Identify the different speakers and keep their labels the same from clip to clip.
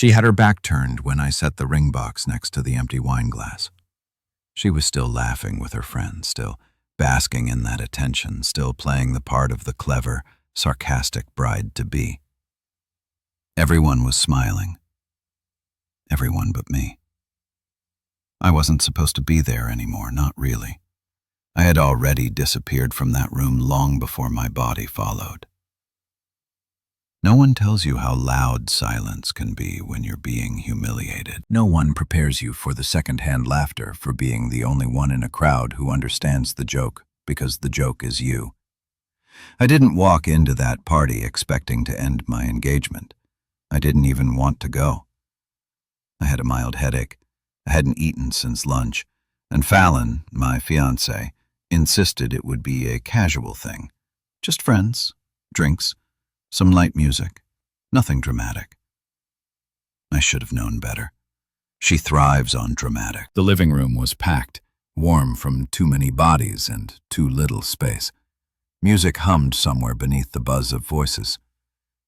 Speaker 1: She had her back turned when I set the ring box next to the empty wine glass. She was still laughing with her friends, still basking in that attention, still playing the part of the clever, sarcastic bride-to-be. Everyone was smiling. Everyone but me. I wasn't supposed to be there anymore, not really. I had already disappeared from that room long before my body followed. No one tells you how loud silence can be when you're being humiliated. No one prepares you for the second-hand laughter for being the only one in a crowd who understands the joke, because the joke is you. I didn't walk into that party expecting to end my engagement. I didn't even want to go. I had a mild headache. I hadn't eaten since lunch, and Fallon, my fiancé, insisted it would be a casual thing. Just friends, drinks, some light music, nothing dramatic. I should have known better. She thrives on dramatic. The living room was packed, warm from too many bodies and too little space. Music hummed somewhere beneath the buzz of voices.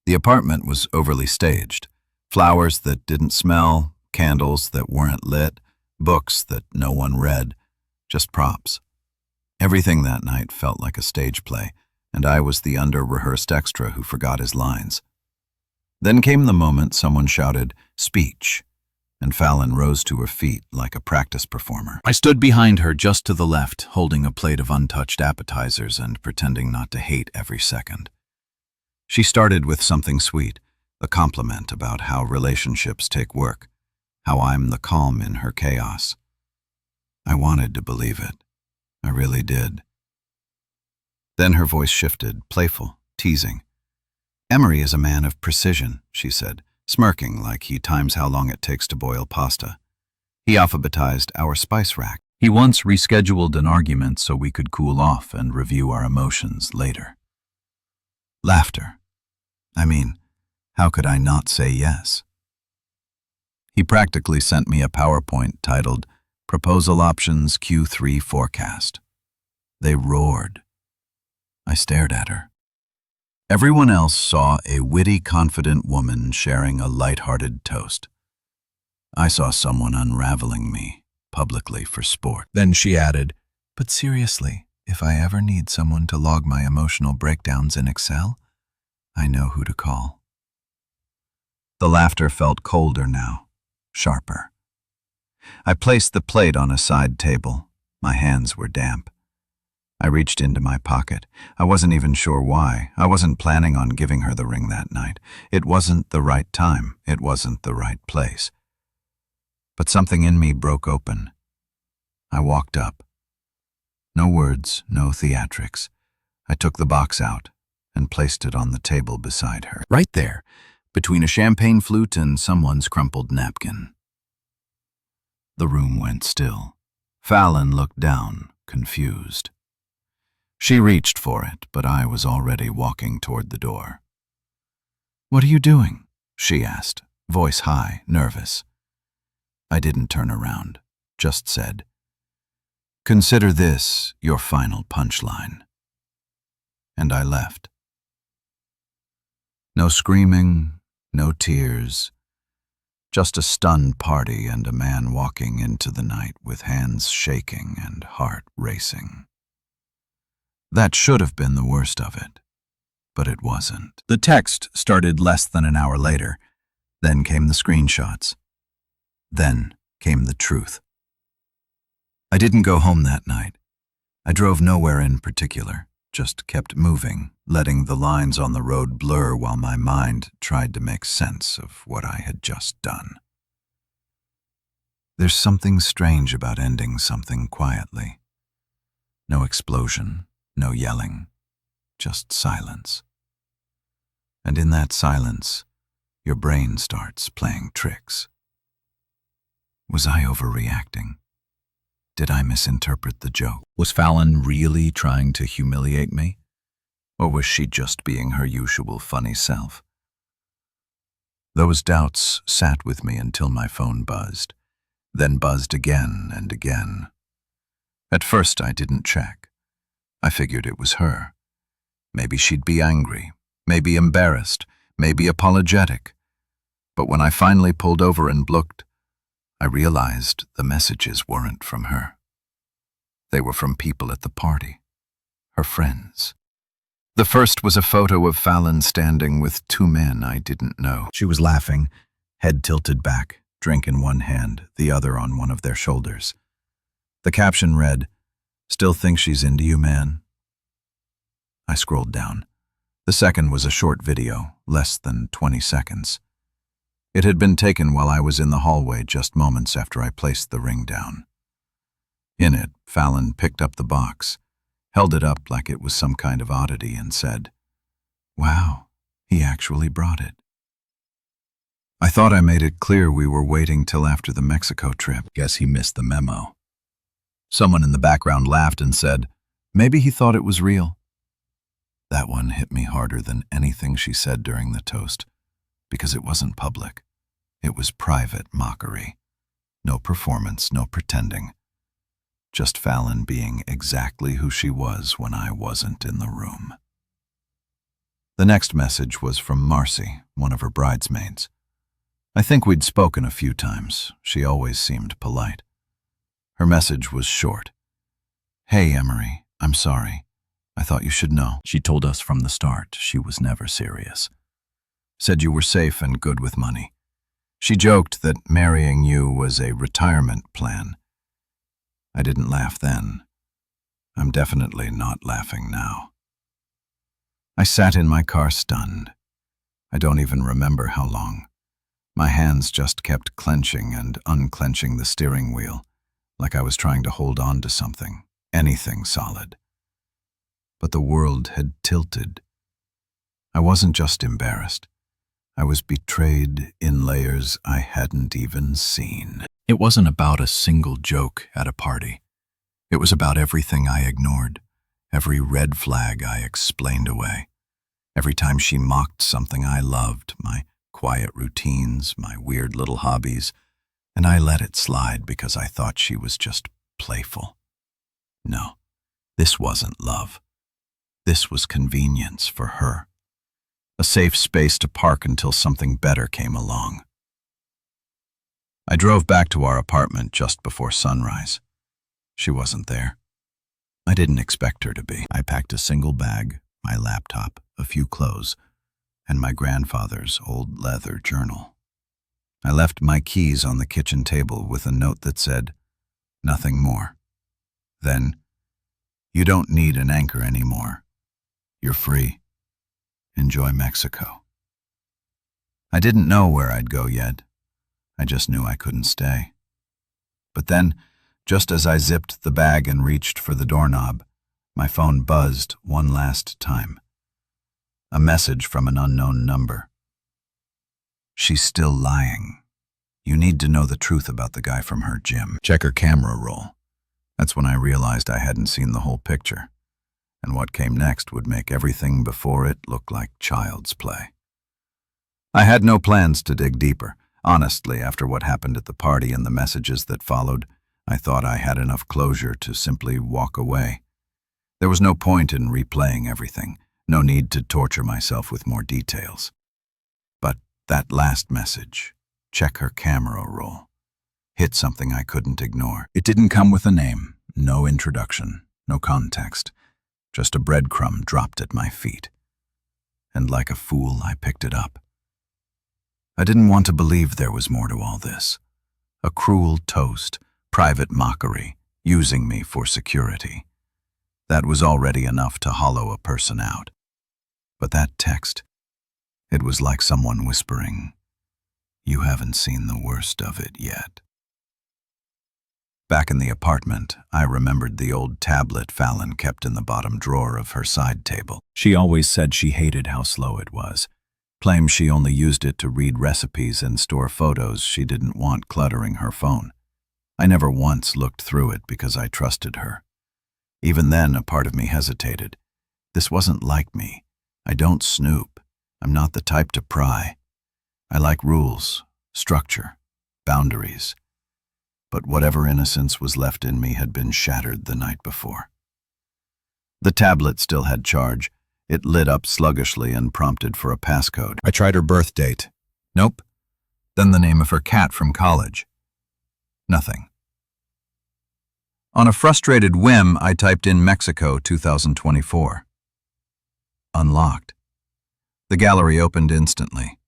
Speaker 1: The apartment was overly staged. Flowers that didn't smell, candles that weren't lit, books that no one read, just props. Everything that night felt like a stage play, and I was the under-rehearsed extra who forgot his lines. Then came the moment someone shouted, "Speech," and Fallon rose to her feet like a practice performer. I stood behind her just to the left, holding a plate of untouched appetizers and pretending not to hate every second. She started with something sweet, a compliment about how relationships take work, how I'm the calm in her chaos. I wanted to believe it. I really did. Then her voice shifted, playful, teasing. "Emery is a man of precision," she said, smirking like he times how long it takes to boil pasta. He alphabetized our spice rack. He once rescheduled an argument so we could cool off and review our emotions later. Laughter. I mean, how could I not say yes? He practically sent me a PowerPoint titled Proposal Options Q3 Forecast. They roared. I stared at her. Everyone else saw a witty, confident woman sharing a light-hearted toast. I saw someone unraveling me, publicly for sport. Then she added, "But seriously, if I ever need someone to log my emotional breakdowns in Excel, I know who to call." The laughter felt colder now, sharper. I placed the plate on a side table. My hands were damp. I reached into my pocket. I wasn't even sure why. I wasn't planning on giving her the ring that night. It wasn't the right time. It wasn't the right place. But something in me broke open. I walked up. No words, no theatrics. I took the box out and placed it on the table beside her. Right there, between a champagne flute and someone's crumpled napkin. The room went still. Fallon looked down, confused. She reached for it, but I was already walking toward the door. "What are you doing?" she asked, voice high, nervous. I didn't turn around, just said, "Consider this your final punchline." And I left. No screaming, no tears, just a stunned party and a man walking into the night with hands shaking and heart racing. That should have been the worst of it, but it wasn't. The text started less than an hour later. Then came the screenshots. Then came the truth. I didn't go home that night. I drove nowhere in particular, just kept moving, letting the lines on the road blur while my mind tried to make sense of what I had just done. There's something strange about ending something quietly. No explosion, no yelling, just silence. And in that silence, your brain starts playing tricks. Was I overreacting? Did I misinterpret the joke? Was Fallon really trying to humiliate me? Or was she just being her usual funny self? Those doubts sat with me until my phone buzzed, then buzzed again and again. At first I didn't check. I figured it was her. Maybe she'd be angry, maybe embarrassed, maybe apologetic. But when I finally pulled over and looked, I realized the messages weren't from her. They were from people at the party, her friends. The first was a photo of Fallon standing with two men I didn't know. She was laughing, head tilted back, drink in one hand, the other on one of their shoulders. The caption read, "Still think she's into you, man?" I scrolled down. The second was a short video, less than 20 seconds. It had been taken while I was in the hallway just moments after I placed the ring down. In it, Fallon picked up the box, held it up like it was some kind of oddity, and said, "Wow, he actually brought it." I thought I made it clear we were waiting till after the Mexico trip. Guess he missed the memo. Someone in the background laughed and said, "Maybe he thought it was real." That one hit me harder than anything she said during the toast, because it wasn't public. It was private mockery. No performance, no pretending. Just Fallon being exactly who she was when I wasn't in the room. The next message was from Marcy, one of her bridesmaids. I think we'd spoken a few times. She always seemed polite. Her message was short. "Hey, Emery, I'm sorry. I thought you should know. She told us from the start she was never serious. Said you were safe and good with money. She joked that marrying you was a retirement plan. I didn't laugh then. I'm definitely not laughing now." I sat in my car stunned. I don't even remember how long. My hands just kept clenching and unclenching the steering wheel, like I was trying to hold on to something, anything solid. But the world had tilted. I wasn't just embarrassed. I was betrayed in layers I hadn't even seen. It wasn't about a single joke at a party. It was about everything I ignored, every red flag I explained away. Every time she mocked something I loved, my quiet routines, my weird little hobbies, and I let it slide because I thought she was just playful. No, this wasn't love. This was convenience for her. A safe space to park until something better came along. I drove back to our apartment just before sunrise. She wasn't there. I didn't expect her to be. I packed a single bag, my laptop, a few clothes, and my grandfather's old leather journal. I left my keys on the kitchen table with a note that said, "Nothing more." Then, "You don't need an anchor anymore. You're free. Enjoy Mexico." I didn't know where I'd go yet. I just knew I couldn't stay. But then, just as I zipped the bag and reached for the doorknob, my phone buzzed one last time. A message from an unknown number. "She's still lying. You need to know the truth about the guy from her gym. Check her camera roll." That's when I realized I hadn't seen the whole picture, and what came next would make everything before it look like child's play. I had no plans to dig deeper. Honestly, after what happened at the party and the messages that followed, I thought I had enough closure to simply walk away. There was no point in replaying everything. No need to torture myself with more details. But that last message, "Check her camera roll," hit something I couldn't ignore. It didn't come with a name, no introduction, no context, just a breadcrumb dropped at my feet. And like a fool, I picked it up. I didn't want to believe there was more to all this. A cruel toast, private mockery, using me for security. That was already enough to hollow a person out. But that text, it was like someone whispering, "You haven't seen the worst of it yet." Back in the apartment, I remembered the old tablet Fallon kept in the bottom drawer of her side table. She always said she hated how slow it was. Claimed she only used it to read recipes and store photos she didn't want cluttering her phone. I never once looked through it because I trusted her. Even then, a part of me hesitated. This wasn't like me. I don't snoop. I'm not the type to pry. I like rules, structure, boundaries. But whatever innocence was left in me had been shattered the night before. The tablet still had charge. It lit up sluggishly and prompted for a passcode. I tried her birth date. Nope. Then the name of her cat from college. Nothing. On a frustrated whim, I typed in Mexico 2024. Unlocked. The gallery opened instantly.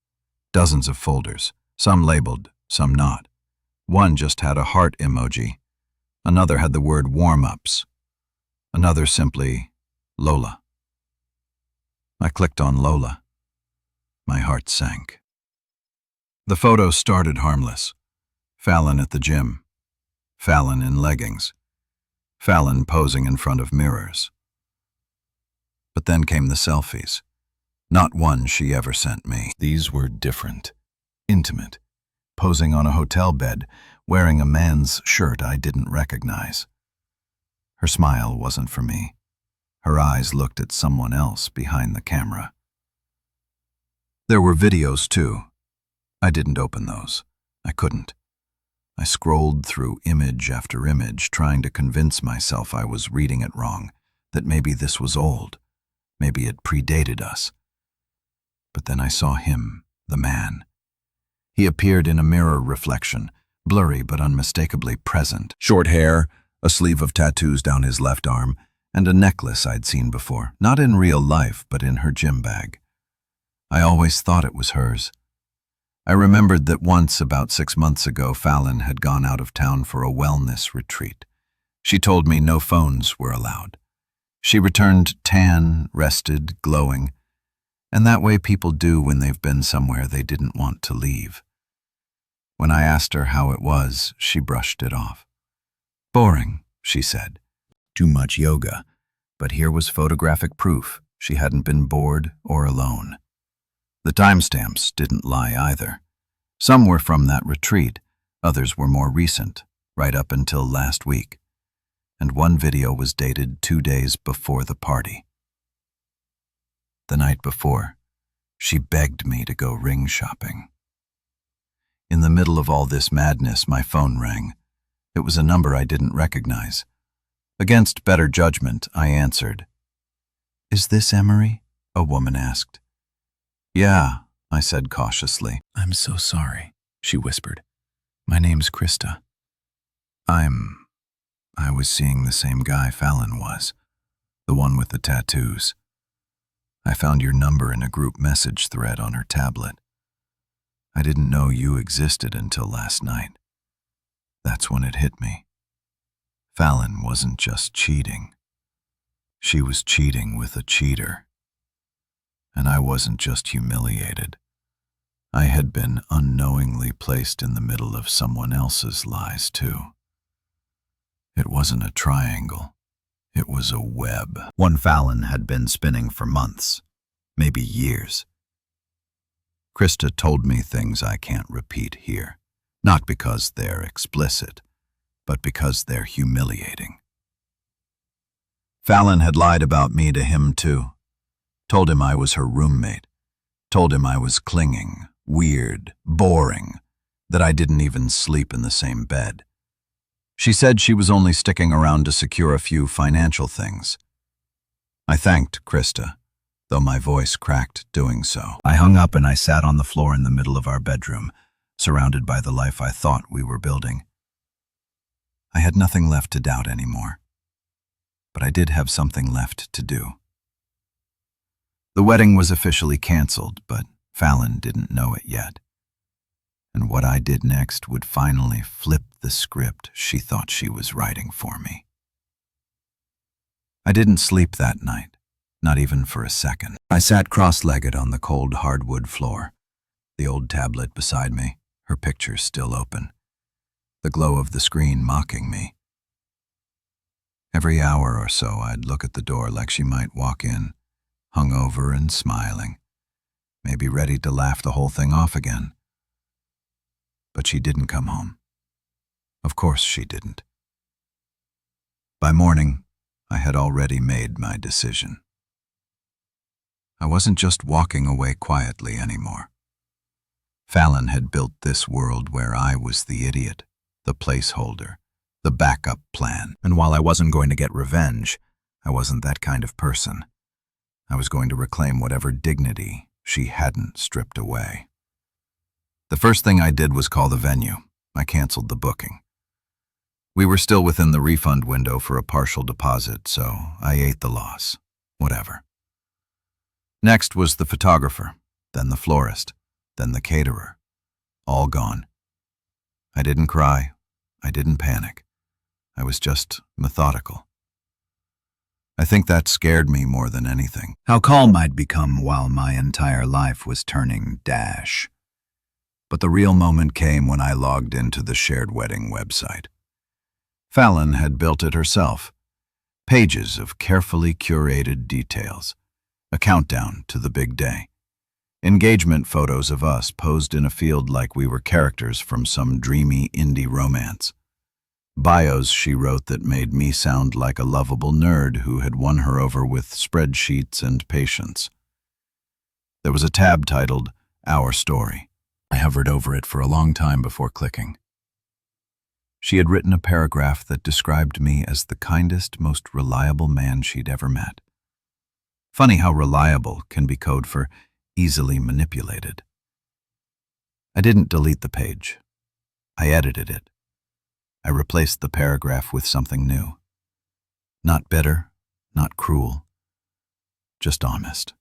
Speaker 1: Dozens of folders, some labeled, some not. One just had a heart emoji. Another had the word warm-ups. Another simply Lola. I clicked on Lola. My heart sank. The photo started harmless. Fallon at the gym. Fallon in leggings. Fallon posing in front of mirrors. But then came the selfies. Not one she ever sent me. These were different. Intimate. Posing on a hotel bed, wearing a man's shirt I didn't recognize. Her smile wasn't for me. Her eyes looked at someone else behind the camera. There were videos too. I didn't open those. I couldn't. I scrolled through image after image, trying to convince myself I was reading it wrong, that maybe this was old, maybe it predated us. But then I saw him, the man. He appeared in a mirror reflection, blurry but unmistakably present. Short hair, a sleeve of tattoos down his left arm, and a necklace I'd seen before, not in real life, but in her gym bag. I always thought it was hers. I remembered that once, about 6 months ago, Fallon had gone out of town for a wellness retreat. She told me no phones were allowed. She returned tan, rested, glowing, and that way people do when they've been somewhere they didn't want to leave. When I asked her how it was, she brushed it off. Boring, she said. Too much yoga. But here was photographic proof she hadn't been bored or alone. The timestamps didn't lie either. Some were from that retreat, others were more recent, right up until last week. And one video was dated 2 days before the party. The night before, she begged me to go ring shopping. In the middle of all this madness, my phone rang. It was a number I didn't recognize. Against better judgment, I answered. "Is this Emery?" a woman asked. "Yeah," I said cautiously. "I'm so sorry," she whispered. "My name's Krista. I was seeing the same guy Fallon was, the one with the tattoos. I found your number in a group message thread on her tablet. I didn't know you existed until last night. That's when it hit me. Fallon wasn't just cheating. She was cheating with a cheater. And I wasn't just humiliated. I had been unknowingly placed in the middle of someone else's lies too. It wasn't a triangle. It was a web. One Fallon had been spinning for months, maybe years. Krista told me things I can't repeat here, not because they're explicit, but because they're humiliating. Fallon had lied about me to him too. Told him I was her roommate. Told him I was clinging, weird, boring, that I didn't even sleep in the same bed. She said she was only sticking around to secure a few financial things. I thanked Krista, though my voice cracked doing so. I hung up and I sat on the floor in the middle of our bedroom, surrounded by the life I thought we were building. I had nothing left to doubt anymore, but I did have something left to do. The wedding was officially canceled, but Fallon didn't know it yet. And what I did next would finally flip the script she thought she was writing for me. I didn't sleep that night, not even for a second. I sat cross-legged on the cold hardwood floor, the old tablet beside me, her picture still open, the glow of the screen mocking me. Every hour or so I'd look at the door like she might walk in, hungover and smiling, maybe ready to laugh the whole thing off again. But she didn't come home. Of course she didn't. By morning, I had already made my decision. I wasn't just walking away quietly anymore. Fallon had built this world where I was the idiot, the placeholder, the backup plan. And while I wasn't going to get revenge, I wasn't that kind of person. I was going to reclaim whatever dignity she hadn't stripped away. The first thing I did was call the venue. I canceled the booking. We were still within the refund window for a partial deposit, so I ate the loss. Whatever. Next was the photographer, then the florist, then the caterer. All gone. I didn't cry. I didn't panic. I was just methodical. I think that scared me more than anything.
Speaker 2: How calm I'd become while my entire life was turning dash. But the real moment came when I logged into the shared wedding website. Fallon had built it herself. Pages of carefully curated details. A countdown to the big day. Engagement photos of us posed in a field like we were characters from some dreamy indie romance. Bios she wrote that made me sound like a lovable nerd who had won her over with spreadsheets and patience. There was a tab titled, Our Story. I hovered over it for a long time before clicking. She had written a paragraph that described me as the kindest, most reliable man she'd ever met. Funny how reliable can be code for easily manipulated. I didn't delete the page. I edited it. I replaced the paragraph with something new. Not bitter, not cruel, just honest.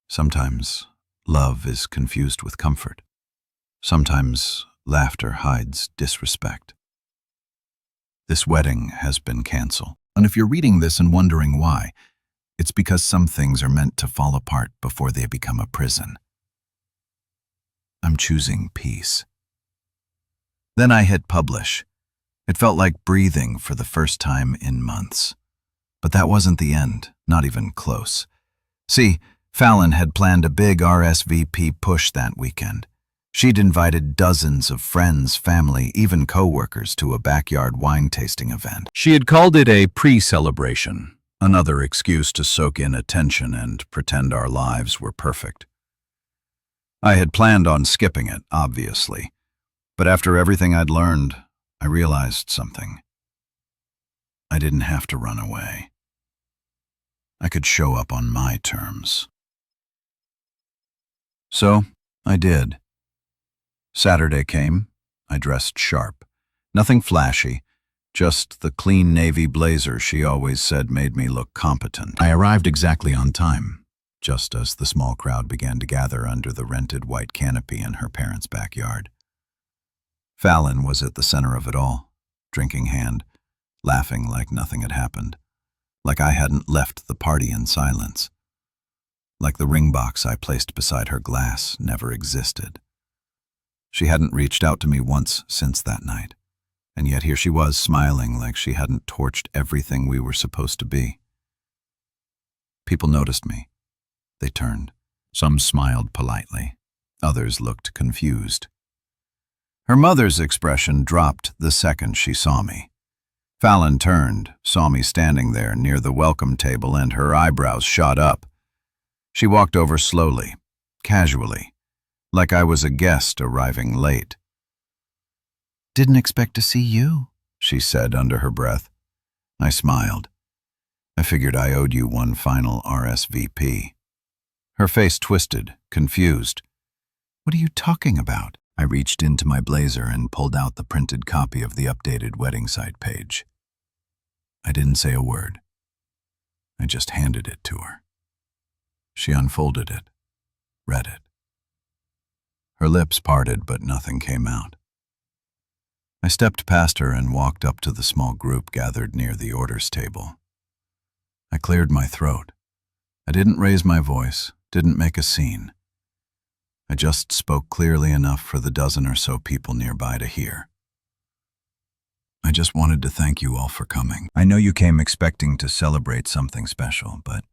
Speaker 2: Sometimes love is confused with comfort. Sometimes laughter hides disrespect. This wedding has been canceled. And if you're reading this and wondering why, it's because some things are meant to fall apart before they become a prison. I'm choosing peace. Then I hit publish. It felt like breathing for the first time in months. But that wasn't the end, not even close. See, Fallon had planned a big RSVP push that weekend. She'd invited dozens of friends, family, even co-workers to a backyard wine tasting event. She had called it a pre-celebration, another excuse to soak in attention and pretend our lives were perfect. I had planned on skipping it, obviously. But after everything I'd learned, I realized something. I didn't have to run away. I could show up on my terms. So, I did. Saturday came. I dressed sharp. Nothing flashy, just the clean navy blazer she always said made me look competent. I arrived exactly on time, just as the small crowd began to gather under the rented white canopy in her parents' backyard. Fallon was at the center of it all, drink in hand, laughing like nothing had happened, like I hadn't left the party in silence, like the ring box I placed beside her glass never existed. She hadn't reached out to me once since that night, and yet here she was smiling like she hadn't torched everything we were supposed to be. People noticed me. They turned. Some smiled politely. Others looked confused. Her mother's expression dropped the second she saw me. Fallon turned, saw me standing there near the welcome table, and her eyebrows shot up. She walked over slowly, casually, like I was a guest arriving late. "Didn't expect to see you," she said under her breath. I smiled. I figured I owed you one final RSVP. Her face twisted, confused. "What are you talking about?" I reached into my blazer and pulled out the printed copy of the updated wedding site page. I didn't say a word. I just handed it to her. She unfolded it, read it. Her lips parted, but nothing came out. I stepped past her and walked up to the small group gathered near the orders table. I cleared my throat. I didn't raise my voice, didn't make a scene. I just spoke clearly enough for the dozen or so people nearby to hear. I just wanted to thank you all for coming. I know you came expecting to celebrate something special, but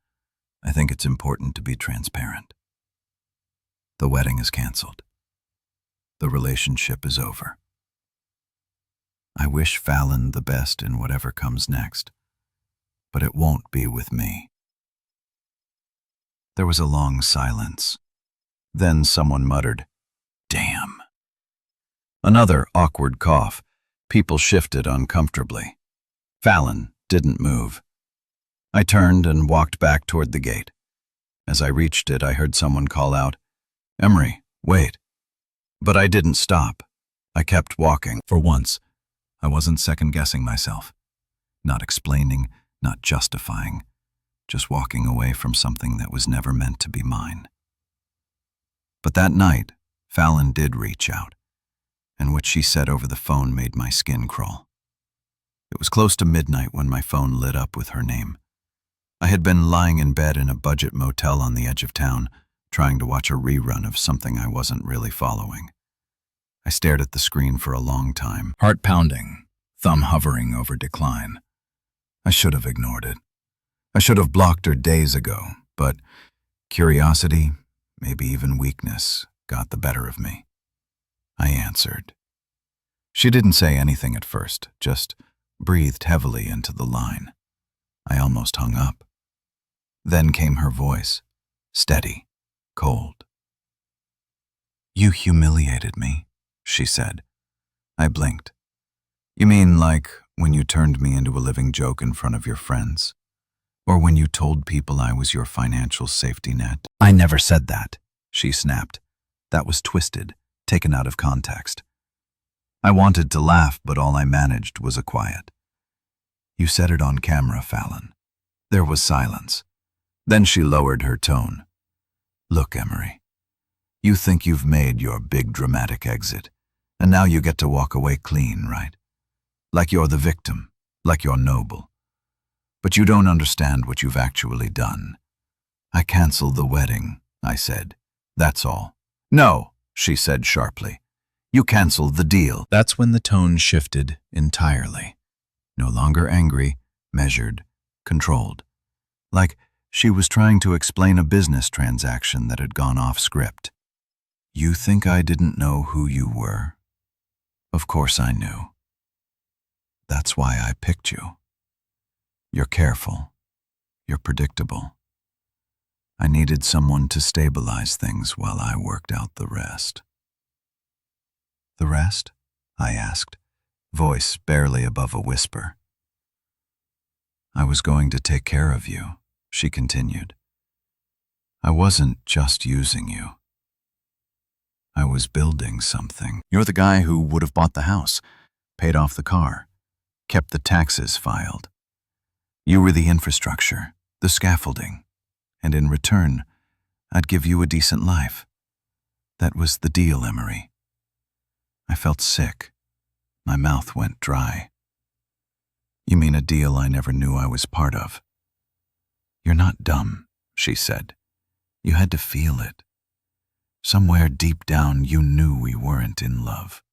Speaker 2: I think it's important to be transparent. The wedding is canceled. The relationship is over. I wish Fallon the best in whatever comes next, but it won't be with me. There was a long silence. Then someone muttered, "Damn." Another awkward cough. People shifted uncomfortably. Fallon didn't move. I turned and walked back toward the gate. As I reached it, I heard someone call out, "Emery, wait." But I didn't stop. I kept walking. For once, I wasn't second-guessing myself. Not explaining, not justifying. Just walking away from something that was never meant to be mine. But that night, Fallon did reach out, and what she said over the phone made my skin crawl. It was close to midnight when my phone lit up with her name. I had been lying in bed in a budget motel on the edge of town, trying to watch a rerun of something I wasn't really following. I stared at the screen for a long time, heart pounding, thumb hovering over decline. I should have ignored it. I should have blocked her days ago, but curiosity, maybe even weakness, got the better of me. I answered. She didn't say anything at first, just breathed heavily into the line. I almost hung up. Then came her voice, steady, cold. "You humiliated me," she said. I blinked. "You mean like when you turned me into a living joke in front of your friends? Or when you told people I was your financial safety net?" "I never said that," she snapped. That was twisted, taken out of context. I wanted to laugh, but all I managed was a quiet. "You said it on camera, Fallon." There was silence. Then she lowered her tone. "Look, Emery, you think you've made your big dramatic exit, and now you get to walk away clean, right? Like you're the victim, like you're noble. But you don't understand what you've actually done." "I canceled the wedding," I said. "That's all." "No," she said sharply. "You canceled the deal." That's when the tone shifted entirely. No longer angry, measured, controlled. Like she was trying to explain a business transaction that had gone off script. "You think I didn't know who you were? Of course I knew. That's why I picked you. You're careful. You're predictable. I needed someone to stabilize things while I worked out the rest." "The rest?" I asked, voice barely above a whisper. "I was going to take care of you," she continued. "I wasn't just using you. I was building something. You're the guy who would have bought the house, paid off the car, kept the taxes filed. You were the infrastructure, the scaffolding, and in return, I'd give you a decent life. That was the deal, Emery." I felt sick. My mouth went dry. "You mean a deal I never knew I was part of?" "You're not dumb," she said. "You had to feel it. Somewhere deep down you knew we weren't in love.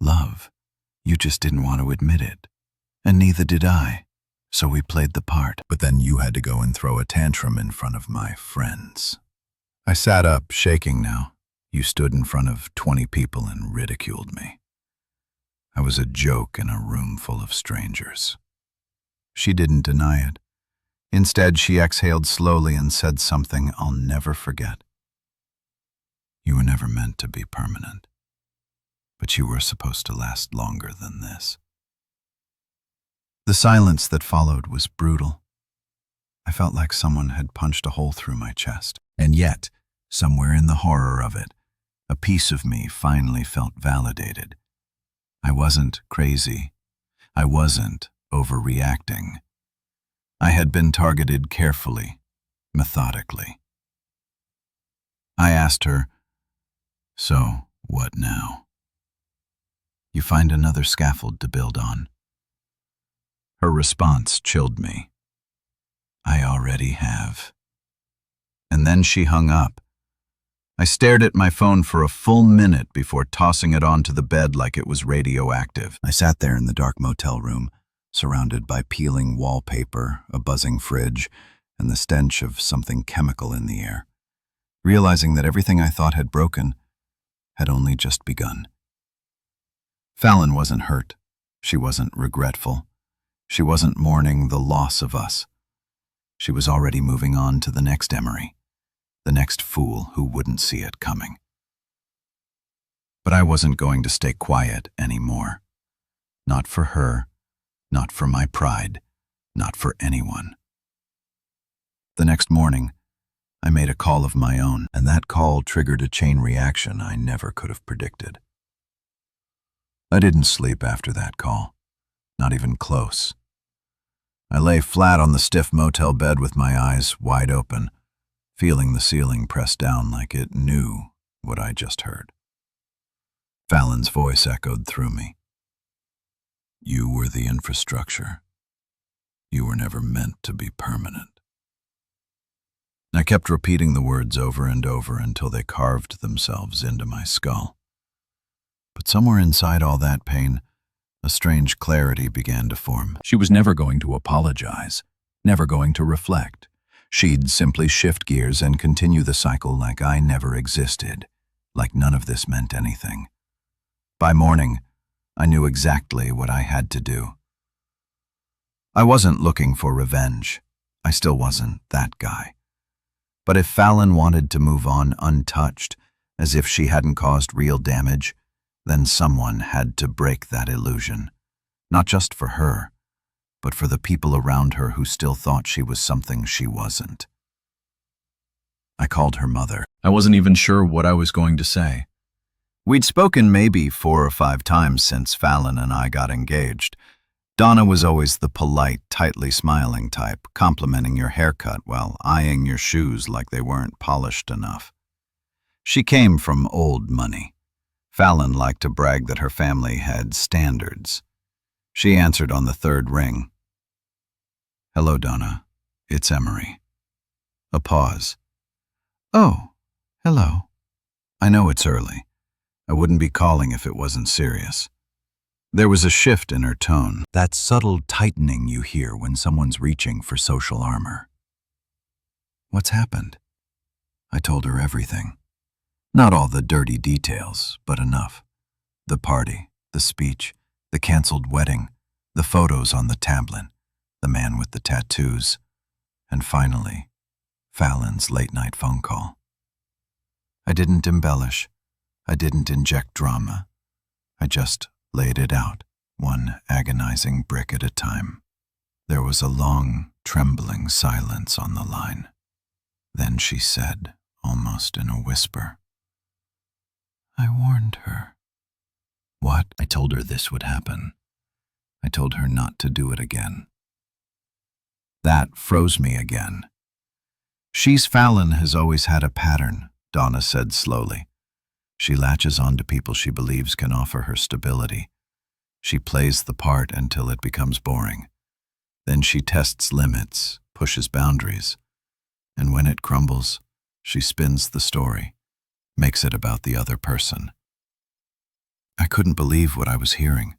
Speaker 2: Love, you just didn't want to admit it. And neither did I. So we played the part. But then you had to go and throw a tantrum in front of my friends." I sat up, shaking now. "You stood in front of 20 people and ridiculed me. I was a joke in a room full of strangers." She didn't deny it. Instead, she exhaled slowly and said something I'll never forget. "You were never meant to be permanent, but you were supposed to last longer than this." The silence that followed was brutal. I felt like someone had punched a hole through my chest. And yet, somewhere in the horror of it, a piece of me finally felt validated. I wasn't crazy. I wasn't overreacting. I had been targeted carefully, methodically. I asked her, "So, what now?" "You find another scaffold to build on." Her response chilled me. "I already have." And then she hung up. I stared at my phone for a full minute before tossing it onto the bed like it was radioactive. I sat there in the dark motel room, surrounded by peeling wallpaper, a buzzing fridge, and the stench of something chemical in the air, realizing that everything I thought had broken had only just begun. Fallon wasn't hurt. She wasn't regretful. She wasn't mourning the loss of us. She was already moving on to the next Emery, the next fool who wouldn't see it coming. But I wasn't going to stay quiet anymore. Not for her, not for my pride, not for anyone. The next morning, I made a call of my own, and that call triggered a chain reaction I never could have predicted. I didn't sleep after that call, not even close. I lay flat on the stiff motel bed with my eyes wide open, feeling the ceiling press down like it knew what I just heard. Fallon's voice echoed through me. You were the infrastructure. You were never meant to be permanent. I kept repeating the words over and over until they carved themselves into my skull. But somewhere inside all that pain, a strange clarity began to form. She was never going to apologize, never going to reflect. She'd simply shift gears and continue the cycle like I never existed, like none of this meant anything. By morning, I knew exactly what I had to do. I wasn't looking for revenge. I still wasn't that guy. But if Fallon wanted to move on untouched, as if she hadn't caused real damage, then someone had to break that illusion. Not just for her, but for the people around her who still thought she was something she wasn't. I called her mother. I wasn't even sure what I was going to say. We'd spoken maybe 4 or 5 times since Fallon and I got engaged. Donna was always the polite, tightly smiling type, complimenting your haircut while eyeing your shoes like they weren't polished enough. She came from old money. Fallon liked to brag that her family had standards. She answered on the 3rd ring. Hello, Donna. It's Emery. A pause. Oh, hello. I know it's early. I wouldn't be calling if it wasn't serious. There was a shift in her tone, that subtle tightening you hear when someone's reaching for social armor. What's happened? I told her everything. Not all the dirty details, but enough. The party, the speech, the canceled wedding, the photos on the tablet, the man with the tattoos, and finally, Fallon's late-night phone call. I didn't embellish. I didn't inject drama. I just laid it out, one agonizing brick at a time. There was a long, trembling silence on the line. Then she said, almost in a whisper, I warned her. What? I told her this would happen. I told her not to do it again. That froze me again. She's Fallon has always had a pattern, Donna said slowly. She latches on to people she believes can offer her stability. She plays the part until it becomes boring. Then she tests limits, pushes boundaries. And when it crumbles, she spins the story, makes it about the other person. I couldn't believe what I was hearing.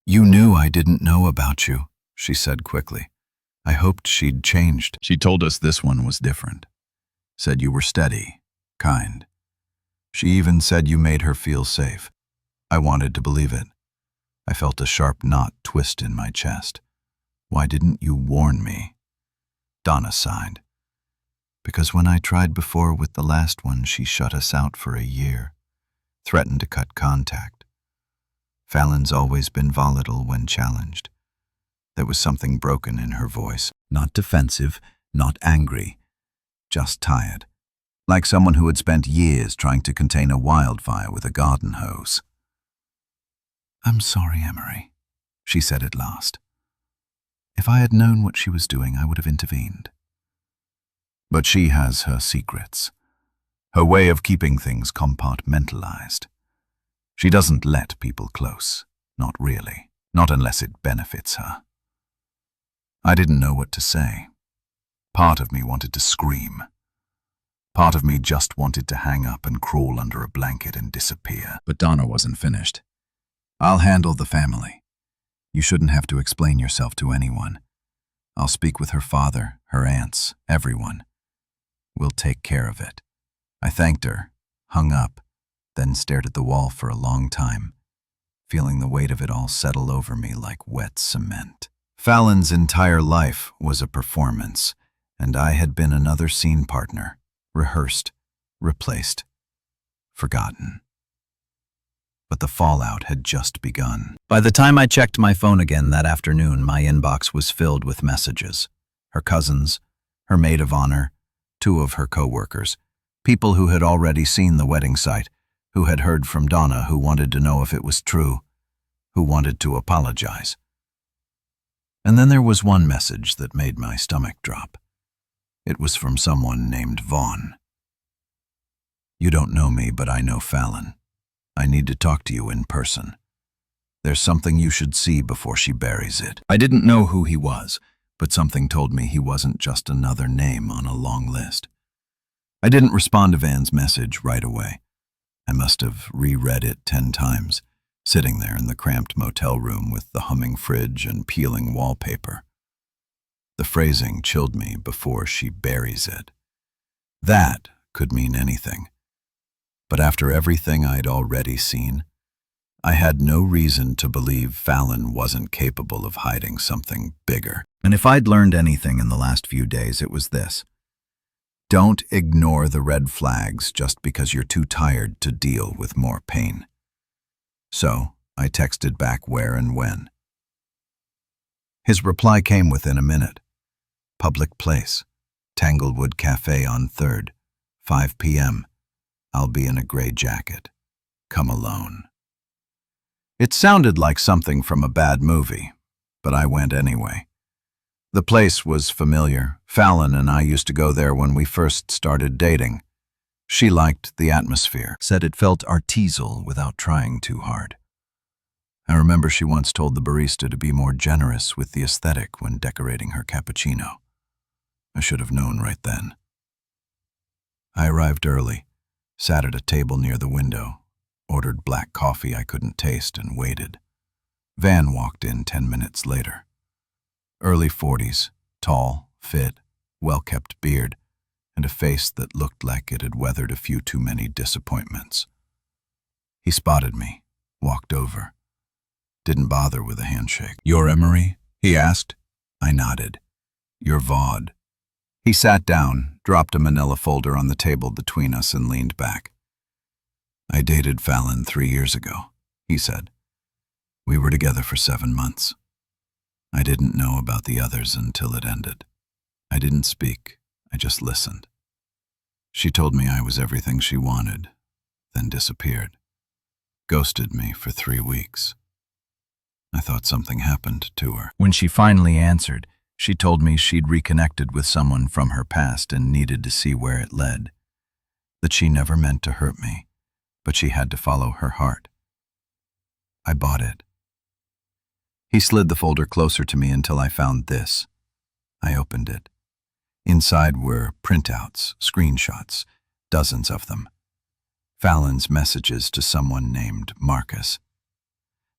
Speaker 2: You knew I didn't know about you, she said quickly. I hoped she'd changed. She told us this one was different. Said you were steady, kind. She even said you made her feel safe. I wanted to believe it. I felt a sharp knot twist in my chest. Why didn't you warn me? Donna sighed. Because when I tried before with the last one, she shut us out for a year, threatened to cut contact. Fallon's always been volatile when challenged. There was something broken in her voice, not defensive, not angry, just tired. Like someone who had spent years trying to contain a wildfire with a garden hose. I'm sorry, Emery, she said at last. If I had known what she was doing, I would have intervened. But she has her secrets, her way of keeping things compartmentalized. She doesn't let people close, not really, not unless it benefits her. I didn't know what to say. Part of me wanted to scream. Part of me just wanted to hang up and crawl under a blanket and disappear. But Donna wasn't finished. I'll handle the family. You shouldn't have to explain yourself to anyone. I'll speak with her father, her aunts, everyone. We'll take care of it. I thanked her, hung up, then stared at the wall for a long time, feeling the weight of it all settle over me like wet cement. Fallon's entire life was a performance, and I had been another scene partner. Rehearsed, replaced, forgotten. But the fallout had just begun. By the time I checked my phone again that afternoon, my inbox was filled with messages. Her cousins, her maid of honor, 2 of her co-workers, people who had already seen the wedding site, who had heard from Donna, who wanted to know if it was true, who wanted to apologize. And then there was one message that made my stomach drop. It was from someone named Vaughn. "You don't know me, but I know Fallon. I need to talk to you in person. There's something you should see before she buries it." I didn't know who he was, but something told me he wasn't just another name on a long list. I didn't respond to Van's message right away. I must have reread it 10 times, sitting there in the cramped motel room with the humming fridge and peeling wallpaper. The phrasing chilled me, "before she buries it." That could mean anything. But after everything I'd already seen, I had no reason to believe Fallon wasn't capable of hiding something bigger. And if I'd learned anything in the last few days, it was this. Don't ignore the red flags just because you're too tired to deal with more pain. So, I texted back where and when. His reply came within a minute. "Public place, Tanglewood Cafe on 3rd, 5 p.m. I'll be in a gray jacket. Come alone." It sounded like something from a bad movie, but I went anyway. The place was familiar. Fallon and I used to go there when we first started dating. She liked the atmosphere, said it felt artisanal without trying too hard. I remember she once told the barista to be more generous with the aesthetic when decorating her cappuccino. I should have known right then. I arrived early, sat at a table near the window, ordered black coffee I couldn't taste, and waited. Van walked in 10 minutes later. Early 40s, tall, fit, well-kept beard, and a face that looked like it had weathered a few too many disappointments. He spotted me, walked over. Didn't bother with a handshake. "You're Emery?" he asked. I nodded. "You're Vaughn." He sat down, dropped a manila folder on the table between us, and leaned back. "I dated Fallon 3 years ago," he said. "We were together for 7 months. I didn't know about the others until it ended. I didn't speak, I just listened. She told me I was everything she wanted, then disappeared. Ghosted me for 3 weeks. I thought something happened to her. When she finally answered, she told me she'd reconnected with someone from her past and needed to see where it led. That she never meant to hurt me, but she had to follow her heart. I bought it. He slid the folder closer to me until I found this. I opened it. Inside were printouts, screenshots, dozens of them. Fallon's messages to someone named Marcus.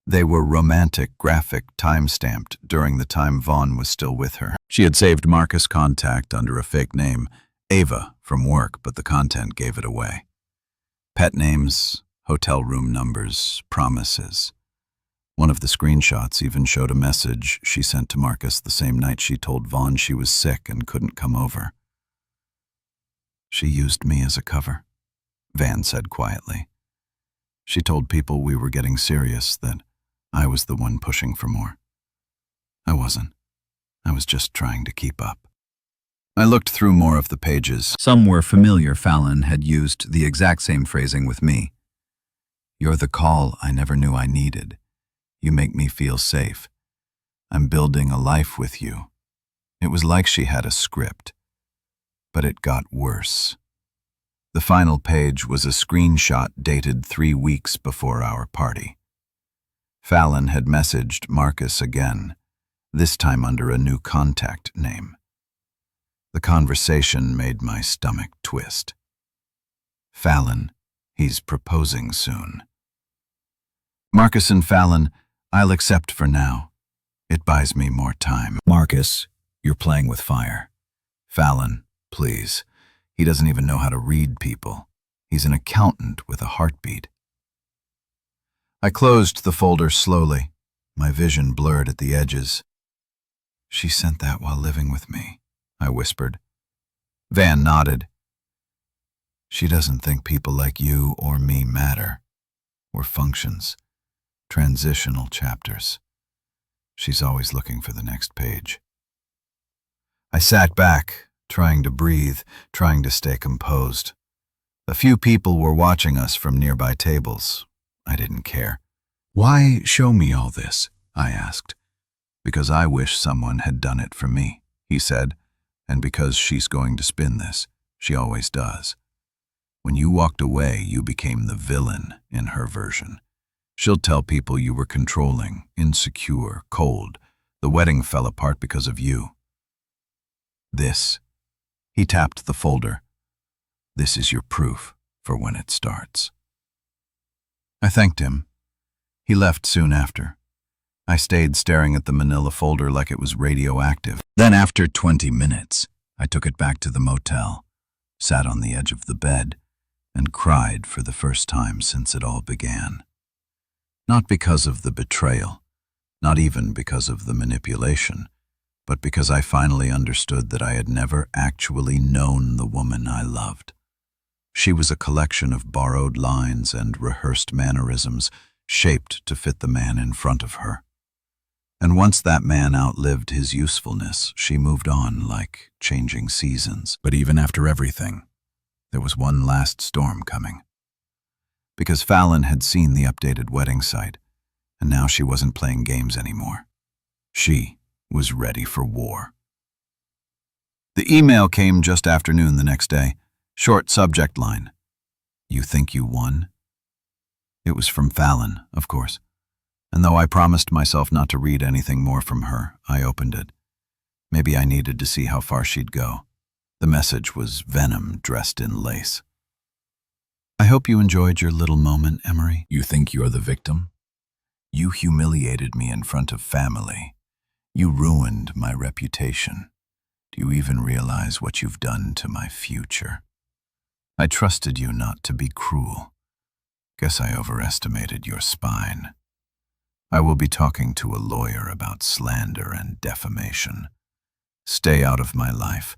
Speaker 2: They were romantic, graphic, time-stamped during the time Vaughn was still with her. She had saved Marcus' contact under a fake name, Ava, from work, but the content gave it away. Pet names, hotel room numbers, promises. One of the screenshots even showed a message she sent to Marcus the same night she told Vaughn she was sick and couldn't come over. "She used me as a cover," Van said quietly. "She told people we were getting serious, that I was the one pushing for more. I wasn't. I was just trying to keep up." I looked through more of the pages. Some were familiar. Fallon had used the exact same phrasing with me. "You're the call I never knew I needed. You make me feel safe. I'm building a life with you." It was like she had a script. But it got worse. The final page was a screenshot dated 3 weeks before our party. Fallon had messaged Marcus again, this time under a new contact name. The conversation made my stomach twist. "Fallon, he's proposing soon." "Marcus and Fallon, I'll accept for now. It buys me more time." "Marcus, you're playing with fire." "Fallon, please. He doesn't even know how to read people. He's an accountant with a heartbeat." I closed the folder slowly, my vision blurred at the edges. "She sent that while living with me," I whispered. Van nodded. "She doesn't think people like you or me matter. We're functions, transitional chapters. She's always looking for the next page." I sat back, trying to breathe, trying to stay composed. A few people were watching us from nearby tables. I didn't care. "Why show me all this?" I asked. "Because I wish someone had done it for me," he said, "and because she's going to spin this. She always does. When you walked away, you became the villain in her version. She'll tell people you were controlling, insecure, cold. The wedding fell apart because of you. This," he tapped the folder, "this is your proof for when it starts." I thanked him. He left soon after. I stayed staring at the manila folder like it was radioactive. Then after 20 minutes, I took it back to the motel, sat on the edge of the bed, and cried for the first time since it all began. Not because of the betrayal, not even because of the manipulation, but because I finally understood that I had never actually known the woman I loved. She was a collection of borrowed lines and rehearsed mannerisms shaped to fit the man in front of her. And once that man outlived his usefulness, she moved on like changing seasons. But even after everything, there was one last storm coming. Because Fallon had seen the updated wedding site, and now she wasn't playing games anymore. She was ready for war. The email came just after noon the next day. Short subject line: "You think you won?" It was from Fallon, of course, and though I promised myself not to read anything more from her, I opened it. Maybe I needed to see how far she'd go. The message was venom dressed in lace. "I hope you enjoyed your little moment, Emery. You think you're the victim? You humiliated me in front of family. You ruined my reputation. Do you even realize what you've done to my future? I trusted you not to be cruel. Guess I overestimated your spine. I will be talking to a lawyer about slander and defamation. Stay out of my life,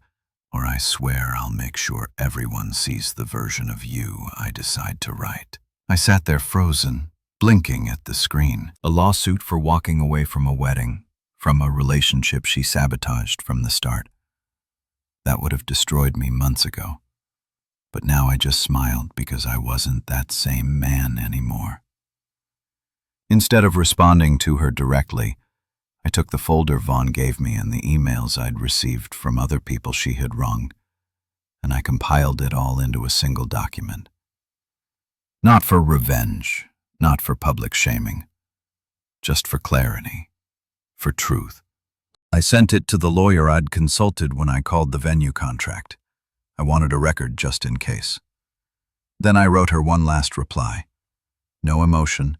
Speaker 2: or I swear I'll make sure everyone sees the version of you I decide to write." I sat there frozen, blinking at the screen. A lawsuit for walking away from a wedding, from a relationship she sabotaged from the start. That would have destroyed me months ago. But now I just smiled because I wasn't that same man anymore. Instead of responding to her directly, I took the folder Vaughn gave me and the emails I'd received from other people she had wronged, and I compiled it all into a single document. Not for revenge, not for public shaming, just for clarity, for truth. I sent it to the lawyer I'd consulted when I called the venue contract. I wanted a record just in case. Then I wrote her one last reply. No emotion,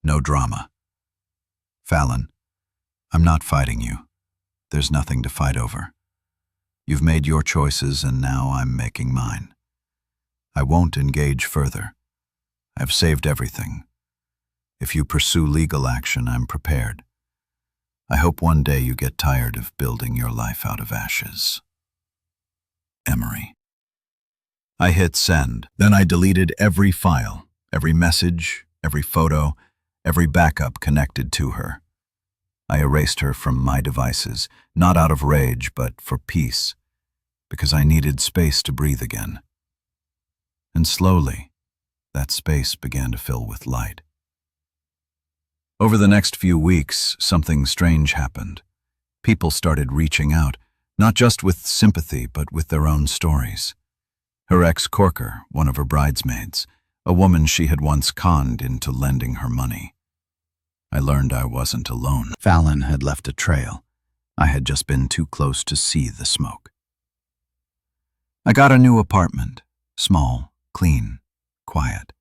Speaker 2: no drama. "Fallon, I'm not fighting you. There's nothing to fight over. You've made your choices and now I'm making mine. I won't engage further. I've saved everything. If you pursue legal action, I'm prepared. I hope one day you get tired of building your life out of ashes. Emery." I hit send. Then I deleted every file, every message, every photo, every backup connected to her. I erased her from my devices, not out of rage, but for peace, because I needed space to breathe again. And slowly, that space began to fill with light. Over the next few weeks, something strange happened. People started reaching out, not just with sympathy, but with their own stories. Her ex-Corker, one of her bridesmaids, a woman she had once conned into lending her money. I learned I wasn't alone. Fallon had left a trail. I had just been too close to see the smoke. I got a new apartment, small, clean, quiet.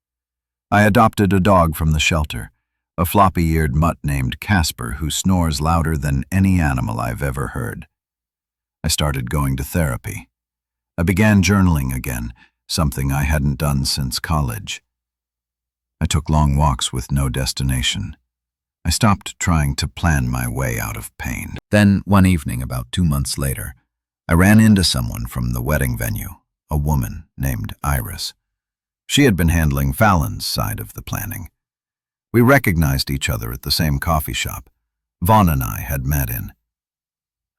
Speaker 2: I adopted a dog from the shelter, a floppy-eared mutt named Casper who snores louder than any animal I've ever heard. I started going to therapy. I began journaling again, something I hadn't done since college. I took long walks with no destination. I stopped trying to plan my way out of pain. Then, one evening, about 2 months later, I ran into someone from the wedding venue, a woman named Iris. She had been handling Fallon's side of the planning. We recognized each other at the same coffee shop. Vaughn and I had met in.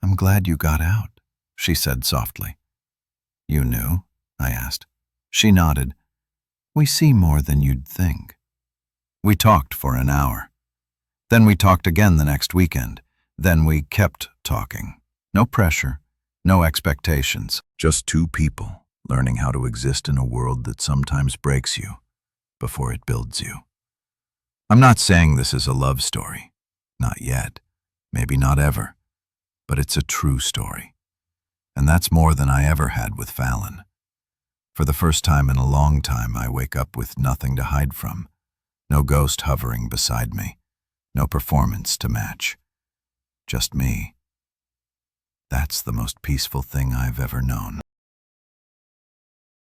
Speaker 2: "I'm glad you got out," she said softly. You knew? I asked. She nodded. We see more than you'd think. We talked for an hour. Then we talked again the next weekend. Then we kept talking. No pressure, no expectations. Just two people learning how to exist in a world that sometimes breaks you before it builds you. I'm not saying this is a love story. Not yet. Maybe not ever. But it's a true story. And that's more than I ever had with Fallon. For the first time in a long time, I wake up with nothing to hide from. No ghost hovering beside me. No performance to match. Just me. That's the most peaceful thing I've ever known.